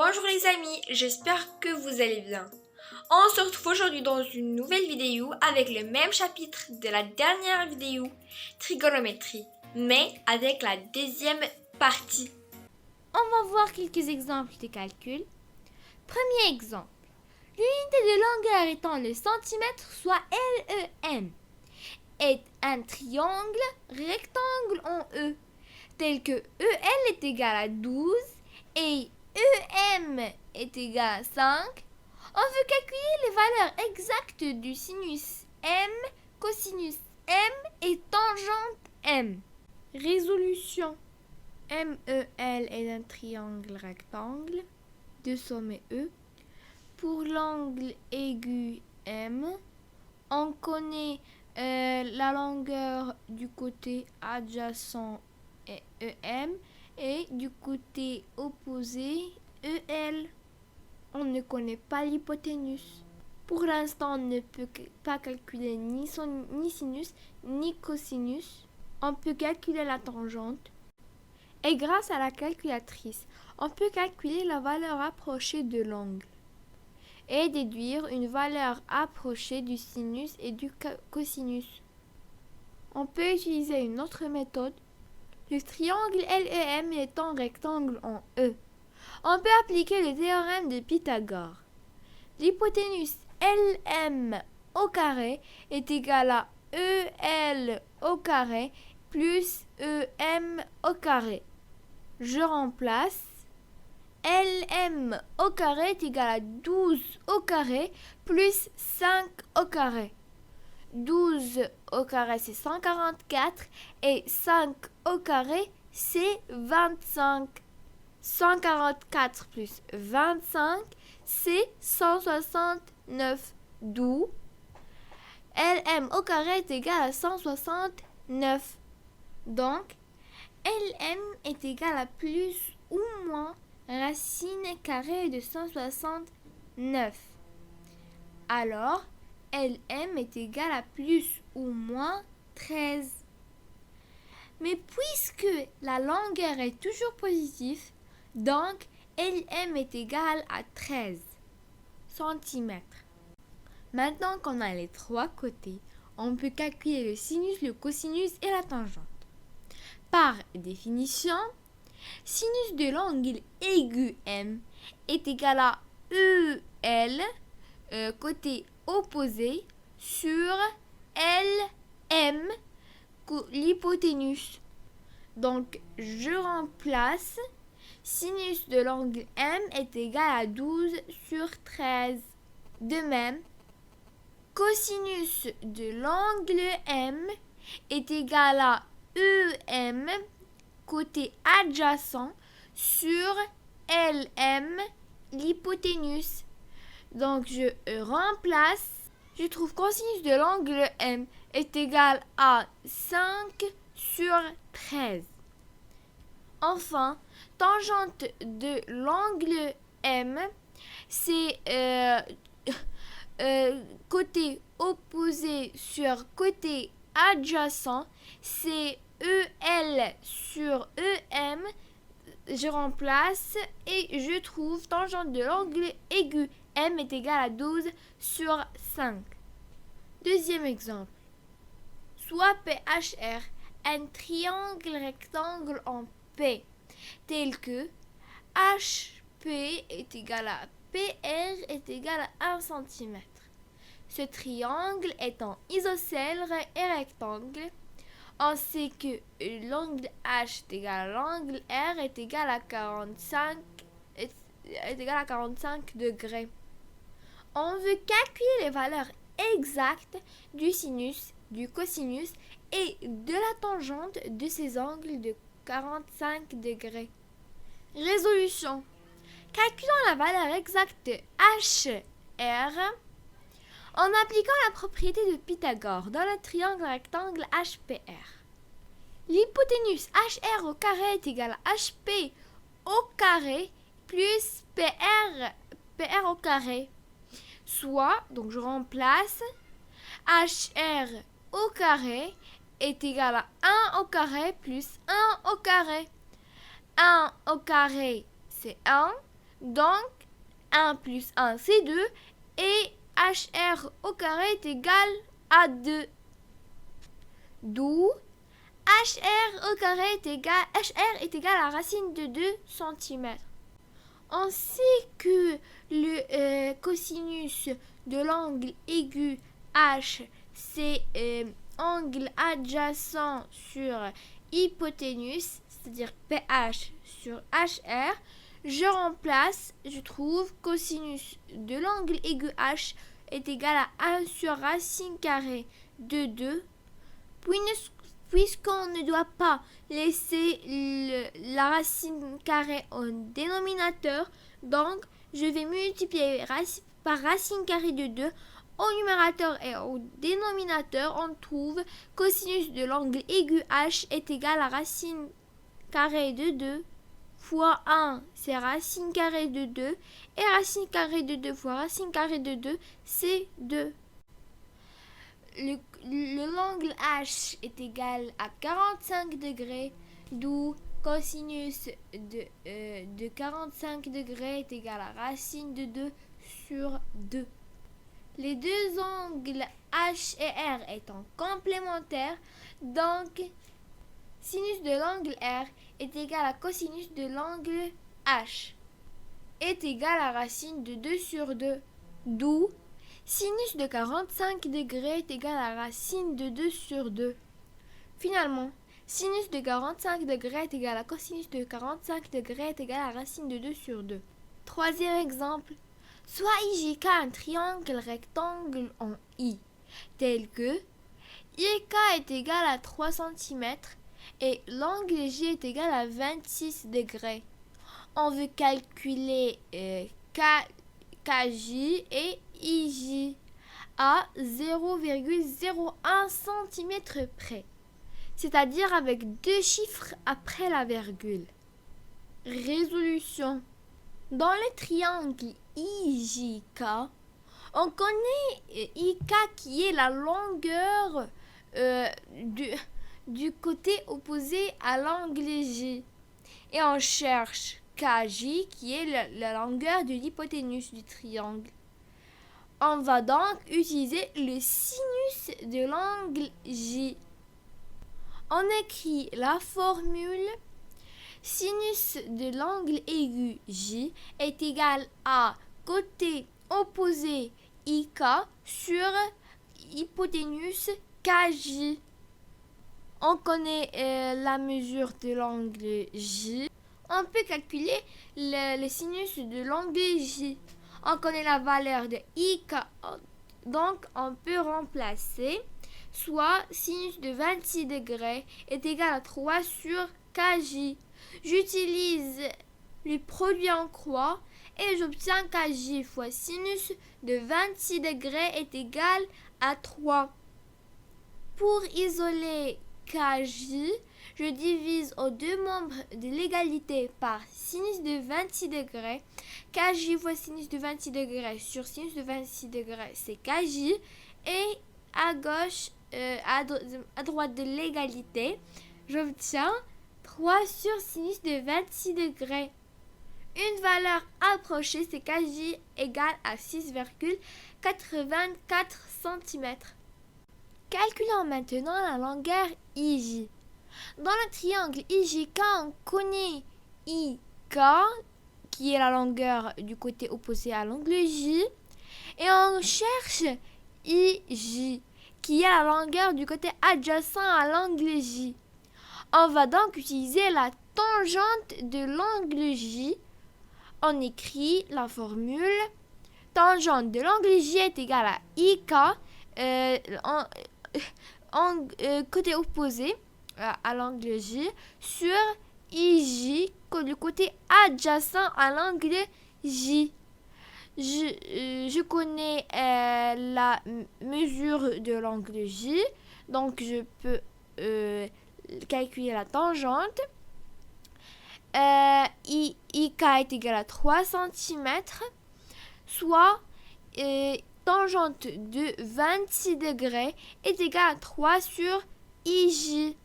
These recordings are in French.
Bonjour les amis, j'espère que vous allez bien. On se retrouve aujourd'hui dans une nouvelle vidéo avec le même chapitre de la dernière vidéo, trigonométrie, mais avec la deuxième partie. On va voir quelques exemples de calcul. Premier exemple. L'unité de longueur étant le centimètre, soit LEM, est un triangle rectangle en E, tel que EL est égal à 12 et EM est égal à 5. On veut calculer les valeurs exactes du sinus M, cosinus M et tangente M. Résolution. MEL est un triangle rectangle de sommet E. Pour l'angle aigu M, on connaît la longueur du côté adjacent EM et du côté opposé EL. On ne connaît pas l'hypoténuse. Pour l'instant, on ne peut pas calculer ni sinus ni cosinus. On peut calculer la tangente. Et grâce à la calculatrice, on peut calculer la valeur approchée de l'angle et déduire une valeur approchée du sinus et du cosinus. On peut utiliser une autre méthode. Le triangle LEM est un rectangle en E. On peut appliquer le théorème de Pythagore. L'hypoténuse LM au carré est égale à EL au carré plus EM au carré. Je remplace. LM au carré est égal à 12 au carré plus 5 au carré. 12 au carré c'est 144 et 5 au carré c'est 25. 144 plus 25 c'est 169. D'où LM au carré est égal à 169. Donc LM est égal à plus ou moins racine carrée de 169. Alors, LM est égal à plus ou moins 13. Mais puisque la longueur est toujours positive, donc LM est égal à 13 cm. Maintenant qu'on a les trois côtés, on peut calculer le sinus, le cosinus et la tangente. Par définition, sinus de l'angle aigu M est égal à EL, côté opposé, sur LM, l'hypoténuse. Donc, je remplace. Sinus de l'angle M est égal à 12 sur 13. De même, cosinus de l'angle M est égal à EM, côté adjacent, sur LM, l'hypoténuse. Donc, je remplace. Je trouve cosinus de l'angle M est égal à 5 sur 13. Enfin, tangente de l'angle M, c'est côté opposé sur côté adjacent, c'est EL sur EM. Je remplace et je trouve tangente de l'angle aigu M est égal à 12 sur 5. Deuxième exemple. Soit PHR, un triangle rectangle en P, tel que HP est égal à PR est égal à 1 cm. Ce triangle étant isocèle et rectangle, on sait que l'angle H est égal à l'angle R est égal à 45 degrés. On veut calculer les valeurs exactes du sinus, du cosinus et de la tangente de ces angles de 45 degrés. Résolution. Calculons la valeur exacte de HR en appliquant la propriété de Pythagore dans le triangle rectangle HPR. L'hypoténuse HR au carré est égale à HP au carré plus PR au carré. Soit, donc je remplace, HR au carré est égal à 1 au carré plus 1 au carré. 1 au carré, c'est 1, Donc, 1 plus 1, c'est 2. Et HR au carré est égal à 2. D'où HR au carré HR est égal à la racine de 2 cm. On sait que le cosinus de l'angle aigu H, c'est angle adjacent sur hypoténuse, c'est-à-dire PH sur HR. Je remplace, je trouve cosinus de l'angle aigu H est égal à 1 sur racine carrée de 2. Puisqu'on ne doit pas laisser la racine carrée au dénominateur, donc je vais multiplier par racine carrée de 2. Au numérateur et au dénominateur, on trouve cosinus de l'angle aigu H est égal à racine carrée de 2 fois 1, c'est racine carrée de 2. Et racine carrée de 2 fois racine carrée de 2, c'est 2. L'angle H est égal à 45 degrés, d'où cosinus de 45 degrés est égal à racine de 2 sur 2. Les deux angles H et R étant complémentaires, donc sinus de l'angle R est égal à cosinus de l'angle H est égal à racine de 2 sur 2, d'où sinus de 45 degrés est égal à racine de 2 sur 2. Finalement, sinus de 45 degrés est égal à cosinus de 45 degrés est égal à racine de 2 sur 2. Troisième exemple. Soit IJK un triangle rectangle en I, tel que IK est égal à 3 cm et l'angle J est égal à 26 degrés. On veut calculer KJ et IJ à 0,01 cm près, c'est-à-dire avec 2 chiffres après la virgule. Résolution. Dans le triangle IJK, on connaît IK qui est la longueur du côté opposé à l'angle J. Et on cherche KJ qui est la longueur de l'hypoténuse du triangle. On va donc utiliser le sinus de l'angle J. On écrit la formule sinus de l'angle aigu J est égal à côté opposé IK sur hypoténuse KJ. On connaît la mesure de l'angle J. On peut calculer le sinus de l'angle J. On connaît la valeur de IK, donc on peut remplacer, soit sinus de 26 degrés est égal à 3 sur KJ. J'utilise le produit en croix et j'obtiens KJ fois sinus de 26 degrés est égal à 3. Pour isoler KJ, je divise aux deux membres de l'égalité par sinus de 26 degrés. KJ fois sinus de 26 degrés sur sinus de 26 degrés, c'est KJ. Et à gauche, à droite de l'égalité, j'obtiens 3 sur sinus de 26 degrés. Une valeur approchée, c'est KJ égale à 6,84 cm. Calculons maintenant la longueur IJ. Dans le triangle IJK, on connaît IK, qui est la longueur du côté opposé à l'angle J, et on cherche IJ, qui est la longueur du côté adjacent à l'angle J. On va donc utiliser la tangente de l'angle J. On écrit la formule tangente de l'angle J est égale à IK côté opposé à l'angle J sur IJ du côté adjacent à l'angle J. Je connais la mesure de l'angle J, donc je peux calculer la tangente. IK est égal à 3 cm, soit tangente de 26 degrés est égal à 3 sur IJ.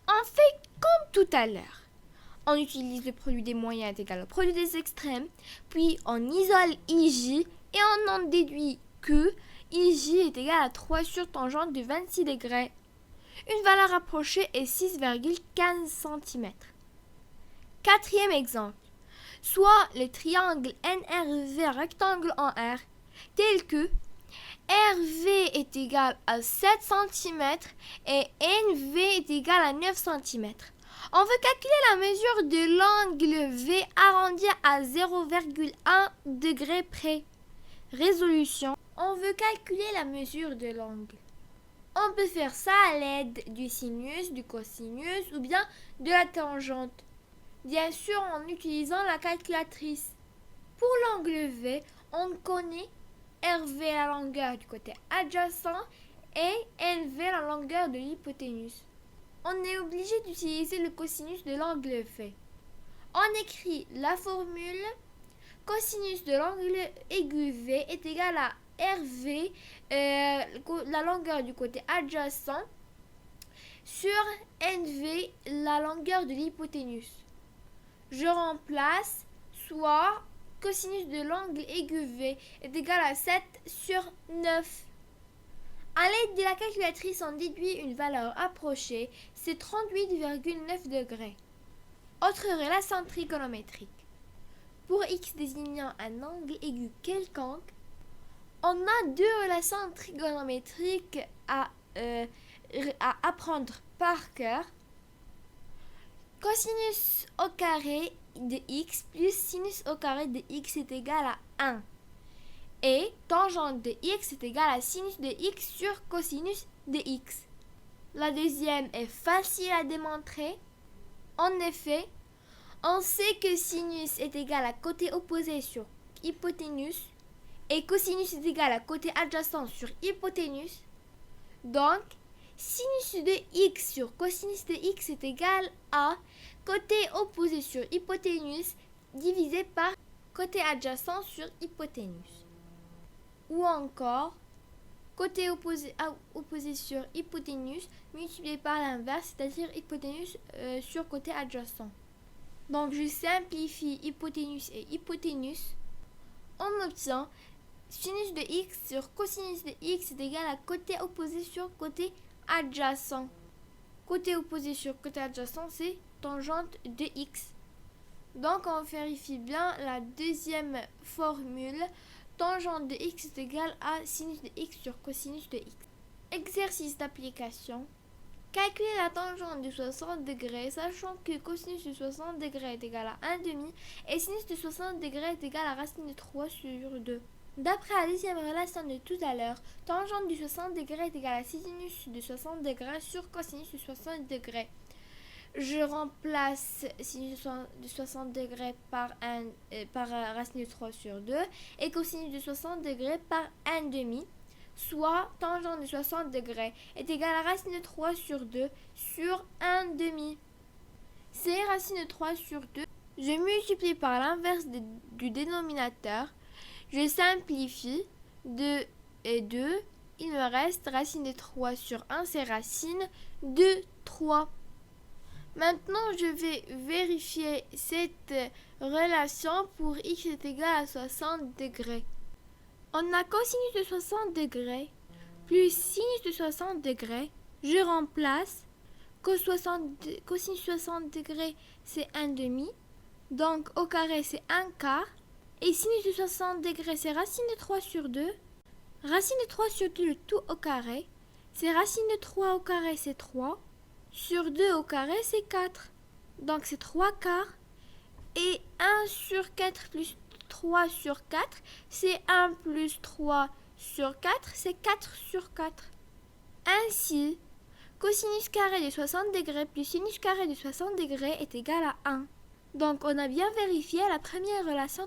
On fait comme tout à l'heure. On utilise le produit des moyens est égal au produit des extrêmes, puis on isole IJ et on en déduit que IJ est égal à 3 sur tangente de 26 degrés. Une valeur approchée est 6,15 cm. Quatrième exemple. Soit le triangle NRV rectangle en R, tel que RV est égal à 7 cm et NV est égal à 9 cm. On veut calculer la mesure de l'angle V arrondi à 0,1 degré près. Résolution. On veut calculer la mesure de l'angle. On peut faire ça à l'aide du sinus, du cosinus ou bien de la tangente. Bien sûr en utilisant la calculatrice. Pour l'angle V, on connaît RV la longueur du côté adjacent et NV la longueur de l'hypoténuse. On est obligé d'utiliser le cosinus de l'angle V. On écrit la formule cosinus de l'angle aigu V est égal à RV, la longueur du côté adjacent, sur NV, la longueur de l'hypoténuse. Je remplace, soit cosinus de l'angle aigu V est égal à 7 sur 9. À l'aide de la calculatrice, on déduit une valeur approchée, c'est 38,9 degrés. Autre relation trigonométrique. Pour x désignant un angle aigu quelconque, on a deux relations trigonométriques à apprendre par cœur. Cosinus au carré de x plus sinus au carré de x est égal à 1. Et tangente de x est égal à sinus de x sur cosinus de x. La deuxième est facile à démontrer. En effet, on sait que sinus est égal à côté opposé sur hypoténuse et cosinus est égal à côté adjacent sur hypoténuse. Donc, sinus de x sur cosinus de x est égal à côté opposé sur hypoténuse divisé par côté adjacent sur hypoténuse. Ou encore, côté opposé sur hypoténuse multiplié par l'inverse, c'est-à-dire hypoténuse sur côté adjacent. Donc je simplifie hypoténuse et hypoténuse. On obtient sinus de x sur cosinus de x est égal à côté opposé sur côté adjacent. Côté opposé sur côté adjacent, c'est tangente de x. Donc on vérifie bien la deuxième formule. Tangente de x est égal à sinus de x sur cosinus de x. Exercice d'application. Calculer la tangente de 60 degrés, sachant que cosinus de 60 degrés est égal à 1,5 et sinus de 60 degrés est égal à racine de 3 sur 2. D'après la deuxième relation de tout à l'heure, tangente de 60 degrés est égal à sinus de 60 degrés sur cosinus de 60 degrés. Je remplace sinus de 60 degrés par racine de 3 sur 2 et cosinus de 60 degrés par 1,5, soit tangente de 60 degrés est égal à racine de 3 sur 2 sur 1,5. C'est racine de 3 sur 2. Je multiplie par l'inverse du dénominateur. Je simplifie 2 et 2. Il me reste racine de 3 sur 1, c'est racine de 3. Maintenant, je vais vérifier cette relation pour x est égal à 60 degrés. On a cosinus de 60 degrés plus sinus de 60 degrés. Je remplace cosinus 60 degrés, c'est 1,5. Donc, au carré, c'est 1 quart. Et sinus de 60 degrés, c'est racine de 3 sur 2. Racine de 3 sur 2, le tout au carré. C'est racine de 3 au carré, c'est 3. Sur 2 au carré, c'est 4. Donc, c'est 3 quarts. Et 1 sur 4 plus 3 sur 4, c'est 1 plus 3 sur 4, c'est 4 sur 4. Ainsi, cosinus carré de 60 degrés plus sinus carré de 60 degrés est égal à 1. Donc, on a bien vérifié la première relation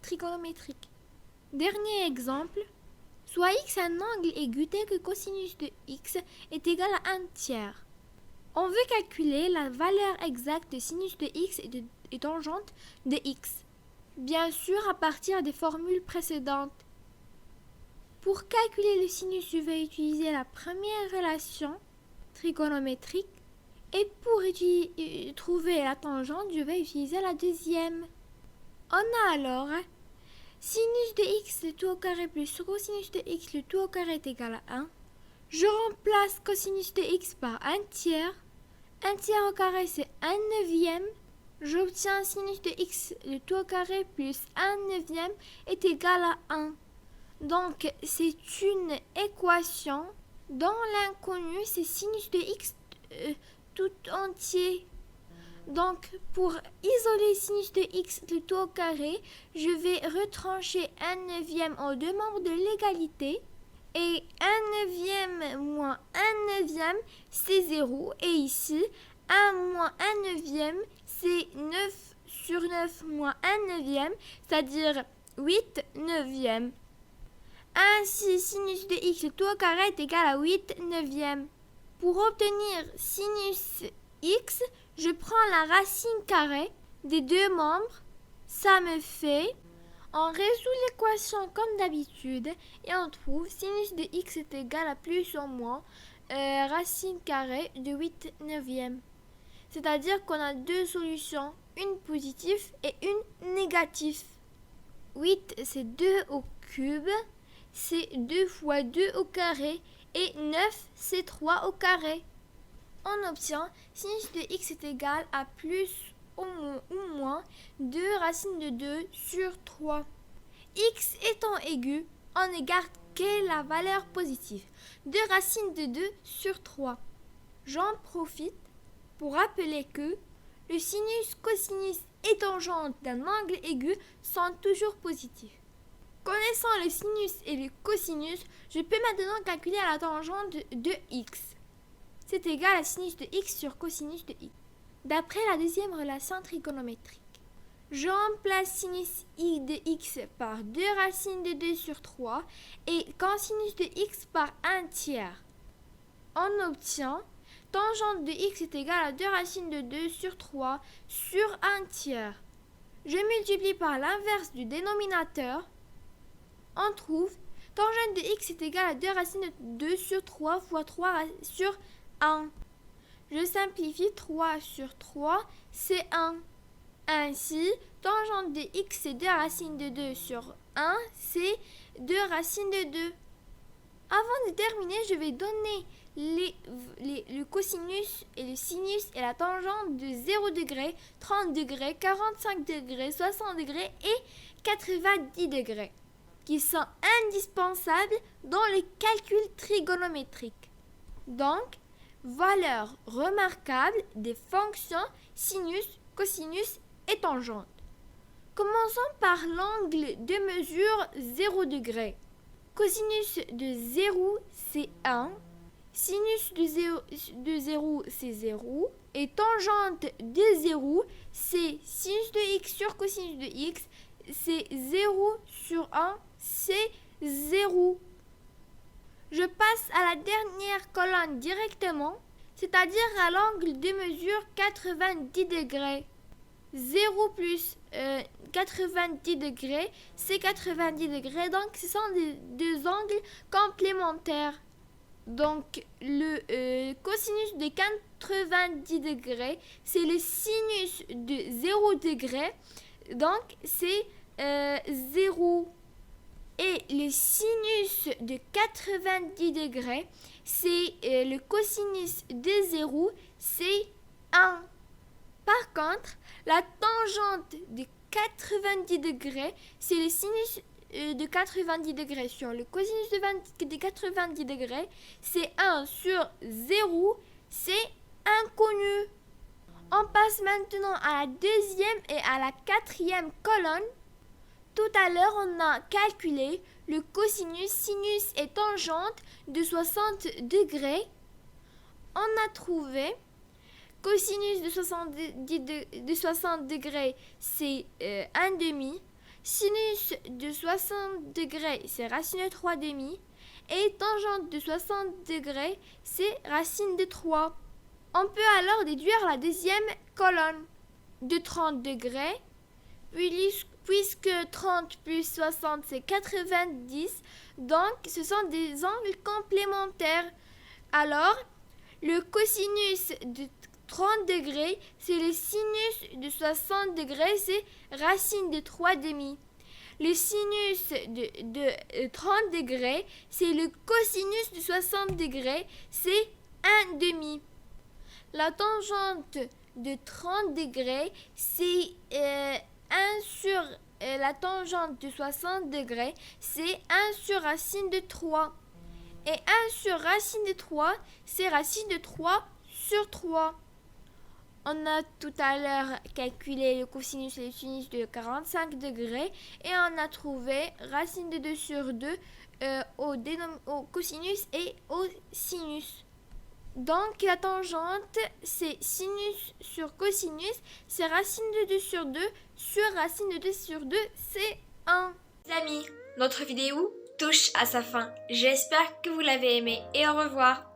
trigonométrique. Dernier exemple. Soit x un angle aigu tel que cosinus de x est égal à 1 tiers. On veut calculer la valeur exacte de sinus de x et tangente de x. Bien sûr, à partir des formules précédentes. Pour calculer le sinus, je vais utiliser la première relation trigonométrique. Et pour trouver la tangente, je vais utiliser la deuxième. On a alors sinus de x le tout au carré plus cosinus de x le tout au carré est égal à 1. Je remplace cosinus de x par 1 tiers. 1 tiers au carré, c'est 1 neuvième. J'obtiens sinus de x le tout au carré plus 1 neuvième est égal à 1. Donc, c'est une équation. Dans l'inconnu, c'est sinus de x tout entier. Donc, pour isoler sinus de x le tout au carré, je vais retrancher 1 neuvième en deux membres de l'égalité. Et 1 neuvième moins 1 neuvième, c'est 0. Et ici, 1 moins 1 neuvième, c'est 9 sur 9 moins 1 neuvième, c'est-à-dire 8 neuvièmes. Ainsi, sinus de x tout au carré est égal à 8 neuvièmes. Pour obtenir sinus x, je prends la racine carrée des deux membres. Ça me fait... On résout l'équation comme d'habitude et on trouve sinus de x est égal à plus ou moins racine carrée de 8 neuvièmes. C'est-à-dire qu'on a deux solutions, une positive et une négative. 8 c'est 2 au cube, c'est 2 fois 2 au carré et 9 c'est 3 au carré. On obtient sinus de x est égal à plus ou moins 2 racines de 2 sur 3. X étant aigu, on ne garde que la valeur positive. 2 racines de 2 sur 3. J'en profite pour rappeler que le sinus, cosinus et tangente d'un angle aigu sont toujours positifs. Connaissant le sinus et le cosinus, je peux maintenant calculer la tangente de x. C'est égal à sinus de x sur cosinus de x. D'après la deuxième relation trigonométrique, je remplace sinus i de x par 2 racines de 2 sur 3 et cosinus de x par 1 tiers. On obtient tangente de x est égal à 2 racines de 2 sur 3 sur 1 tiers. Je multiplie par l'inverse du dénominateur. On trouve tangente de x est égal à 2 racines de 2 sur 3 fois 3 sur 1. Je simplifie 3 sur 3, c'est 1. Ainsi, tangente de x c'est 2 racines de 2 sur 1, c'est 2 racines de 2. Avant de terminer, je vais donner le cosinus et le sinus et la tangente de 0 degré, 30 degrés, 45 degrés, 60 degrés et 90 degrés, qui sont indispensables dans les calculs trigonométriques. Donc, valeurs remarquables des fonctions sinus, cosinus et tangente. Commençons par l'angle de mesure 0 degré. Cosinus de 0, c'est 1. Sinus de 0, c'est 0. Et tangente de 0, c'est sinus de x sur cosinus de x. C'est 0 sur 1, c'est 0. Je passe à la dernière colonne directement, c'est-à-dire à l'angle de mesure 90 degrés. 0 plus 90 degrés, c'est 90 degrés. Donc, ce sont deux angles complémentaires. Donc, le cosinus de 90 degrés, c'est le sinus de 0 degré. Donc, c'est 0. Et le sinus de 90 degrés, c'est le cosinus de 0, c'est 1. Par contre, la tangente de 90 degrés, c'est le sinus de 90 degrés sur le cosinus de 90 degrés, c'est 1 sur 0, c'est inconnu. On passe maintenant à la deuxième et à la quatrième colonne. Tout à l'heure, on a calculé le cosinus, sinus et tangente de 60 degrés. On a trouvé cosinus de 60 degrés, c'est 1 demi. Sinus de 60 degrés, c'est racine de 3 demi. Et tangente de 60 degrés, c'est racine de 3. On peut alors déduire la deuxième colonne de 30 degrés, puisque 30 plus 60, c'est 90. Donc, ce sont des angles complémentaires. Alors, le cosinus de 30 degrés, c'est le sinus de 60 degrés, c'est racine de 3 demi. Le sinus de 30 degrés, c'est le cosinus de 60 degrés, c'est 1 demi. La tangente de 30 degrés, c'est 1 sur la tangente de 60 degrés, c'est 1 sur racine de 3. Et 1 sur racine de 3, c'est racine de 3 sur 3. On a tout à l'heure calculé le cosinus et le sinus de 45 degrés et on a trouvé racine de 2 sur 2 au cosinus et au sinus. Donc la tangente, c'est sinus sur cosinus, c'est racine de 2 sur 2 sur racine de 2 sur 2, c'est 1. Les amis, notre vidéo touche à sa fin. J'espère que vous l'avez aimé et au revoir.